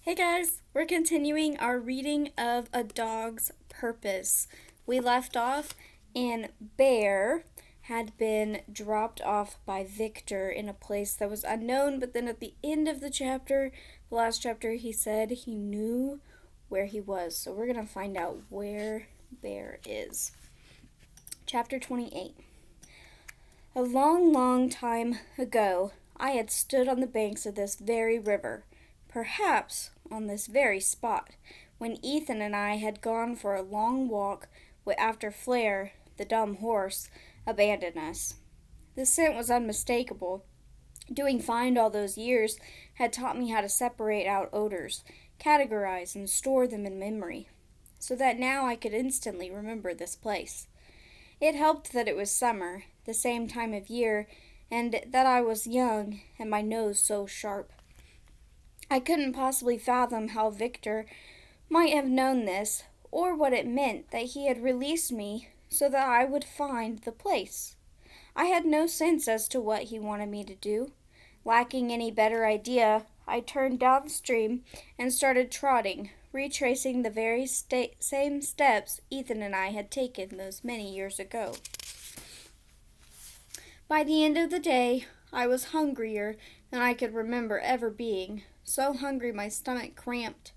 Hey guys, we're continuing our reading of A Dog's Purpose. We left off and Bear had been dropped off by Victor in a place that was unknown, but then at the end of the last chapter, he said he knew where he was. So we're going to find out where Bear is. Chapter 28. A long, long time ago, I had stood on the banks of this very river, perhaps on this very spot, when Ethan and I had gone for a long walk after Flare, the dumb horse, abandoned us. The scent was unmistakable. Doing fine all those years had taught me how to separate out odors, categorize, and store them in memory, so that now I could instantly remember this place. It helped that it was summer, the same time of year, and that I was young and my nose so sharp. I couldn't possibly fathom how Victor might have known this, or what it meant that he had released me so that I would find the place. I had no sense as to what he wanted me to do. Lacking any better idea, I turned downstream and started trotting, retracing the very same steps Ethan and I had taken those many years ago. By the end of the day, I was hungrier than I could remember ever being, so hungry my stomach cramped.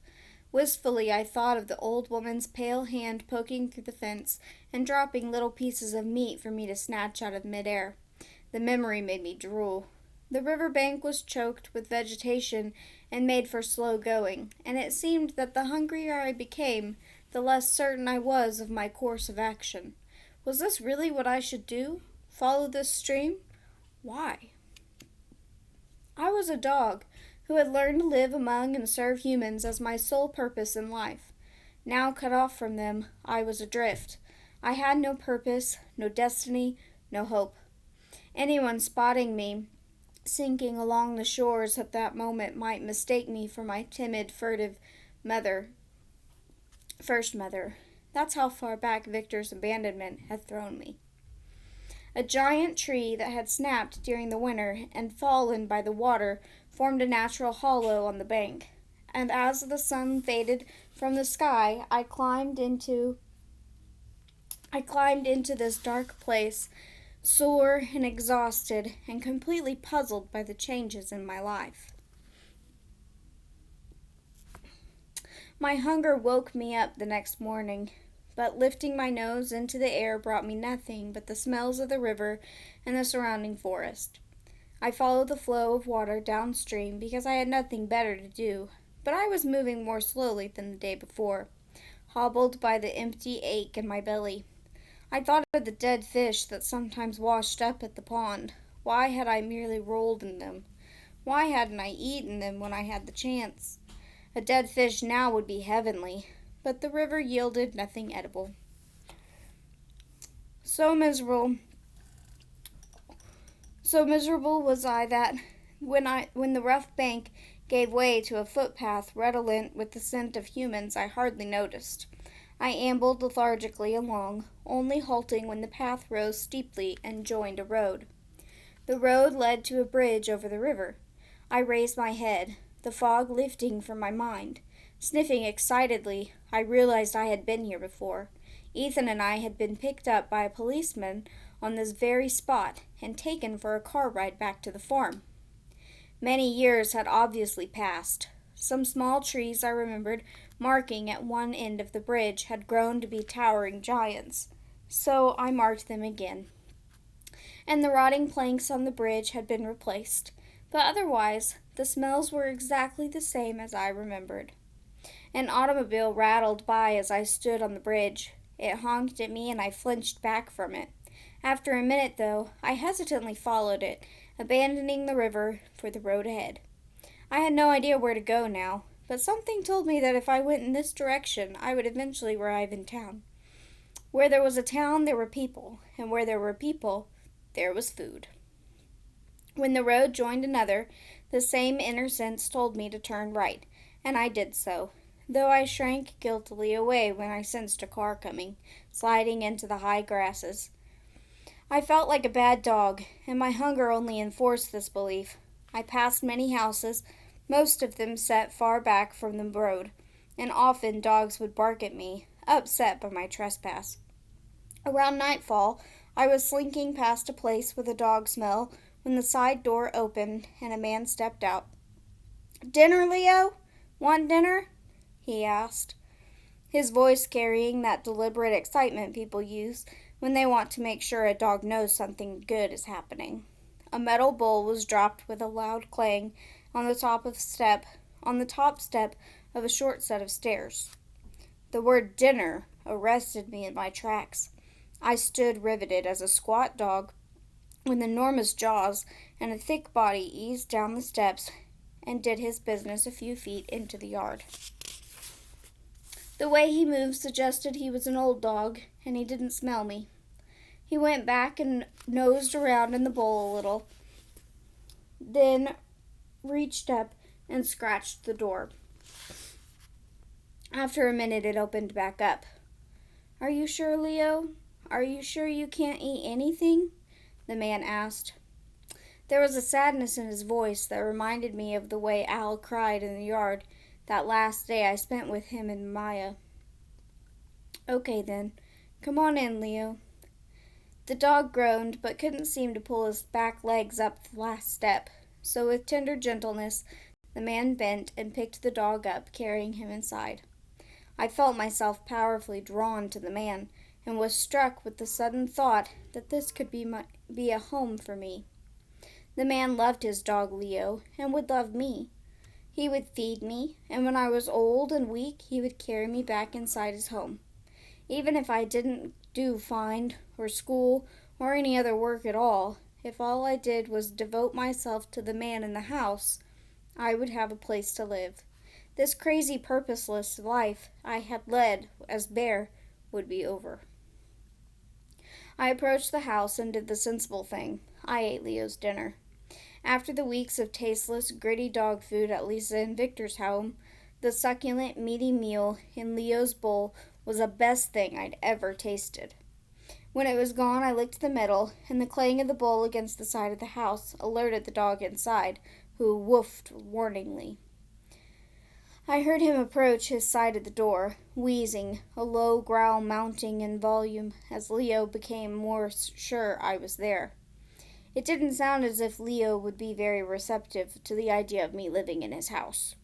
Wistfully I thought of the old woman's pale hand poking through the fence and dropping little pieces of meat for me to snatch out of midair. The memory made me drool. The river bank was choked with vegetation and made for slow going, and it seemed that the hungrier I became, the less certain I was of my course of action. Was this really what I should do? Follow this stream? Why? I was a dog who had learned to live among and serve humans as my sole purpose in life. Now cut off from them, I was adrift. I had no purpose, no destiny, no hope. Anyone spotting me sinking along the shores at that moment might mistake me for my timid, furtive first mother. That's how far back Victor's abandonment had thrown me. A giant tree that had snapped during the winter and fallen by the water formed a natural hollow on the bank, and as the sun faded from the sky, I climbed into this dark place, sore and exhausted and completely puzzled by the changes in my life. My hunger woke me up the next morning, but lifting my nose into the air brought me nothing but the smells of the river and the surrounding forest. I followed the flow of water downstream because I had nothing better to do, but I was moving more slowly than the day before, hobbled by the empty ache in my belly. I thought of the dead fish that sometimes washed up at the pond. Why had I merely rolled in them? Why hadn't I eaten them when I had the chance? A dead fish now would be heavenly, but the river yielded nothing edible. So miserable was I that when the rough bank gave way to a footpath redolent with the scent of humans, I hardly noticed. I ambled lethargically along, only halting when the path rose steeply and joined a road. The road led to a bridge over the river. I raised my head, the fog lifting from my mind. Sniffing excitedly, I realized I had been here before. Ethan and I had been picked up by a policeman on this very spot and taken for a car ride back to the farm. Many years had obviously passed. Some small trees I remembered marking at one end of the bridge had grown to be towering giants, so I marked them again. And the rotting planks on the bridge had been replaced, but otherwise the smells were exactly the same as I remembered. An automobile rattled by as I stood on the bridge. It honked at me and I flinched back from it. After a minute, though, I hesitantly followed it, abandoning the river for the road ahead. I had no idea where to go now, but something told me that if I went in this direction, I would eventually arrive in town. Where there was a town, there were people, and where there were people, there was food. When the road joined another, the same inner sense told me to turn right, and I did so, though I shrank guiltily away when I sensed a car coming, sliding into the high grasses. I felt like a bad dog, and my hunger only enforced this belief. I passed many houses, Most of them sat far back from the road, and often dogs would bark at me, upset by my trespass. Around nightfall, I was slinking past a place with a dog smell when the side door opened and a man stepped out. "Dinner, Leo? Want dinner?" he asked, his voice carrying that deliberate excitement people use when they want to make sure a dog knows something good is happening. A metal bowl was dropped with a loud clang on the top step of a short set of stairs. The word dinner arrested me in my tracks. I stood riveted as a squat dog with enormous jaws and a thick body eased down the steps and did his business a few feet into the yard. The way he moved suggested he was an old dog, and he didn't smell me. He went back and nosed around in the bowl a little, then reached up and scratched the door. After a minute, it opened back up. "Are you sure, Leo? Are you sure you can't eat anything?" the man asked. There was a sadness in his voice that reminded me of the way Al cried in the yard that last day I spent with him and Maya. "Okay then, come on in, Leo." The dog groaned but couldn't seem to pull his back legs up the last step, so with tender gentleness the man bent and picked the dog up, carrying him inside. I felt myself powerfully drawn to the man, and was struck with the sudden thought that this could be a home for me. The man loved his dog Leo, and would love me. He would feed me, and when I was old and weak, he would carry me back inside his home. Even if I didn't do fine, or school, or any other work at all, if all I did was devote myself to the man in the house, I would have a place to live. This crazy, purposeless life I had led as bear would be over. I approached the house and did the sensible thing. I ate Leo's dinner. After the weeks of tasteless, gritty dog food at Lisa and Victor's home, the succulent, meaty meal in Leo's bowl was the best thing I'd ever tasted. When it was gone, I licked the middle, and the clang of the bowl against the side of the house alerted the dog inside, who woofed warningly. I heard him approach his side of the door, wheezing, a low growl mounting in volume as Leo became more sure I was there. It didn't sound as if Leo would be very receptive to the idea of me living in his house.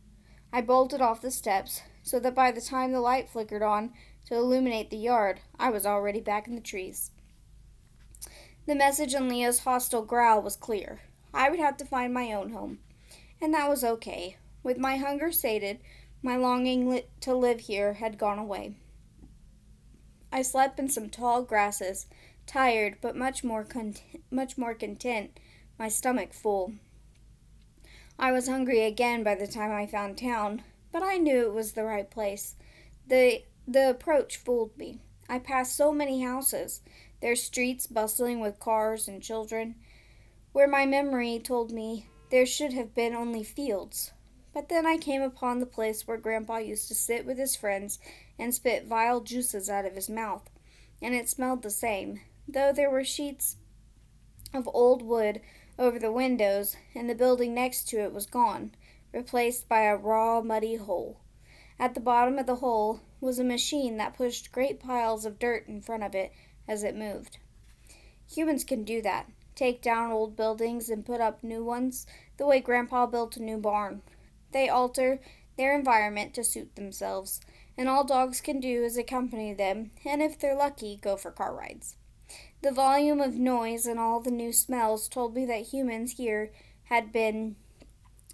I bolted off the steps, so that by the time the light flickered on to illuminate the yard, I was already back in the trees. The message in Leo's hostile growl was clear. I would have to find my own home, and that was okay. With my hunger sated, my longing to live here had gone away. I slept in some tall grasses, tired but much more content, my stomach full. I was hungry again by the time I found town, but I knew it was the right place. The approach fooled me. I passed so many houses, their streets bustling with cars and children, where my memory told me there should have been only fields. But then I came upon the place where Grandpa used to sit with his friends and spit vile juices out of his mouth, and it smelled the same, though there were sheets of old wood over the windows, and the building next to it was gone, replaced by a raw, muddy hole. At the bottom of the hole was a machine that pushed great piles of dirt in front of it as it moved. Humans can do that, take down old buildings and put up new ones, the way Grandpa built a new barn. They alter their environment to suit themselves, and all dogs can do is accompany them, and if they're lucky, go for car rides. The volume of noise and all the new smells told me that humans here had been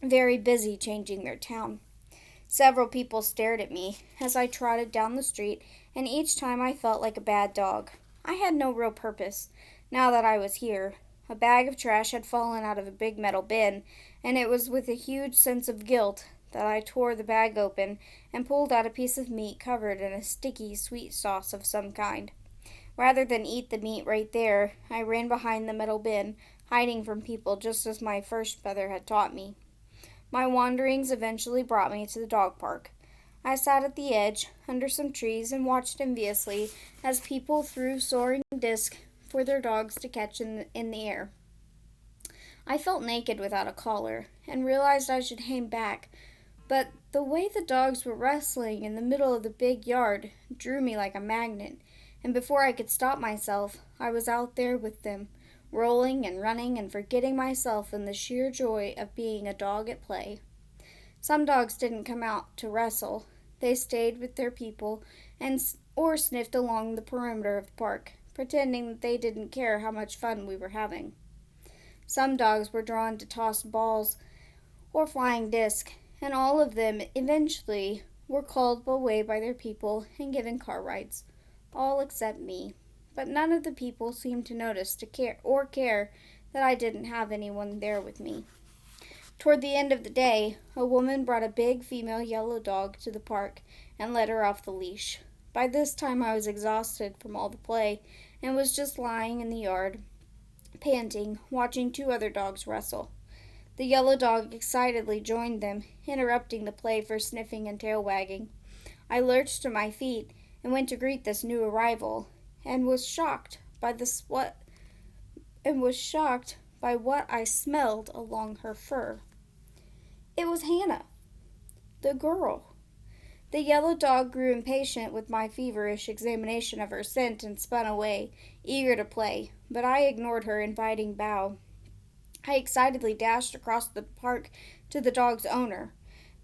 very busy changing their town. Several people stared at me as I trotted down the street, and each time I felt like a bad dog. I had no real purpose, now that I was here. A bag of trash had fallen out of a big metal bin, and it was with a huge sense of guilt that I tore the bag open and pulled out a piece of meat covered in a sticky, sweet sauce of some kind. Rather than eat the meat right there, I ran behind the metal bin, hiding from people just as my first mother had taught me. My wanderings eventually brought me to the dog park. I sat at the edge, under some trees, and watched enviously as people threw soaring discs for their dogs to catch in the air. I felt naked without a collar and realized I should hang back, but the way the dogs were wrestling in the middle of the big yard drew me like a magnet, and before I could stop myself, I was out there with them, rolling and running and forgetting myself in the sheer joy of being a dog at play. Some dogs didn't come out to wrestle. They stayed with their people and or sniffed along the perimeter of the park, pretending that they didn't care how much fun we were having. Some dogs were drawn to tossed balls or flying discs, and all of them eventually were called away by their people and given car rides, all except me. But none of the people seemed to notice to care that I didn't have anyone there with me. Toward the end of the day, a woman brought a big female yellow dog to the park and let her off the leash. By this time I was exhausted from all the play and was just lying in the yard, panting, watching two other dogs wrestle. The yellow dog excitedly joined them, interrupting the play for sniffing and tail wagging. I lurched to my feet and went to greet this new arrival, and was shocked by what I smelled along her fur. It was Hannah, the girl. The yellow dog grew impatient with my feverish examination of her scent and spun away, eager to play, but I ignored her inviting bow. I excitedly dashed across the park to the dog's owner.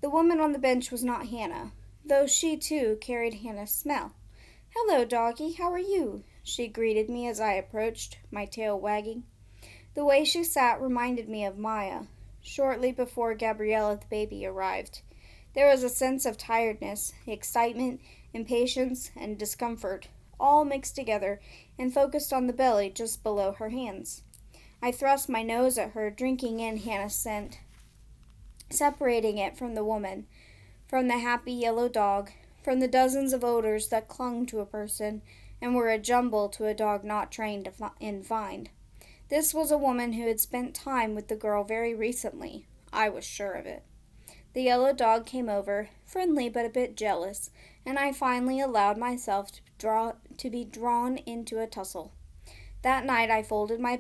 The woman on the bench was not Hannah, though she too carried Hannah's smell. "Hello, doggie, how are you?" she greeted me as I approached, my tail wagging. The way she sat reminded me of Maya, shortly before Gabriella the baby arrived. There was a sense of tiredness, excitement, impatience, and discomfort, all mixed together and focused on the belly just below her hands. I thrust my nose at her, drinking in Hannah's scent, separating it from the woman, from the happy yellow dog, from the dozens of odors that clung to a person and were a jumble to a dog not trained in find. This was a woman who had spent time with the girl very recently. I was sure of it. The yellow dog came over, friendly but a bit jealous, and I finally allowed myself to be drawn into a tussle. That night I folded my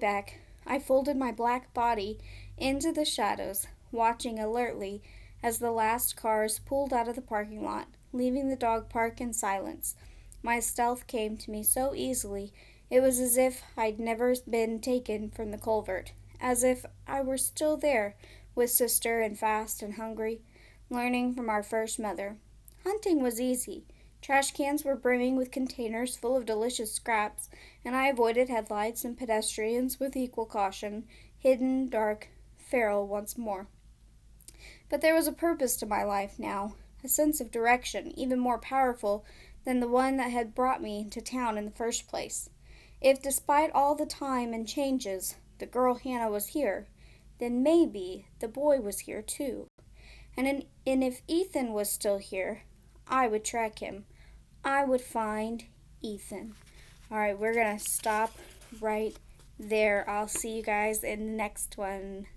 black body into the shadows, watching alertly as the last cars pulled out of the parking lot, leaving the dog park in silence. My stealth came to me so easily, it was as if I'd never been taken from the culvert, as if I were still there, with sister and fast and hungry, learning from our first mother. Hunting was easy. Trash cans were brimming with containers full of delicious scraps, and I avoided headlights and pedestrians with equal caution, hidden, dark, feral once more. But there was a purpose to my life now, a sense of direction even more powerful than the one that had brought me to town in the first place. If, despite all the time and changes, the girl Hannah was here, then maybe the boy was here too. And if Ethan was still here, I would track him. I would find Ethan. Alright, we're going to stop right there. I'll see you guys in the next one.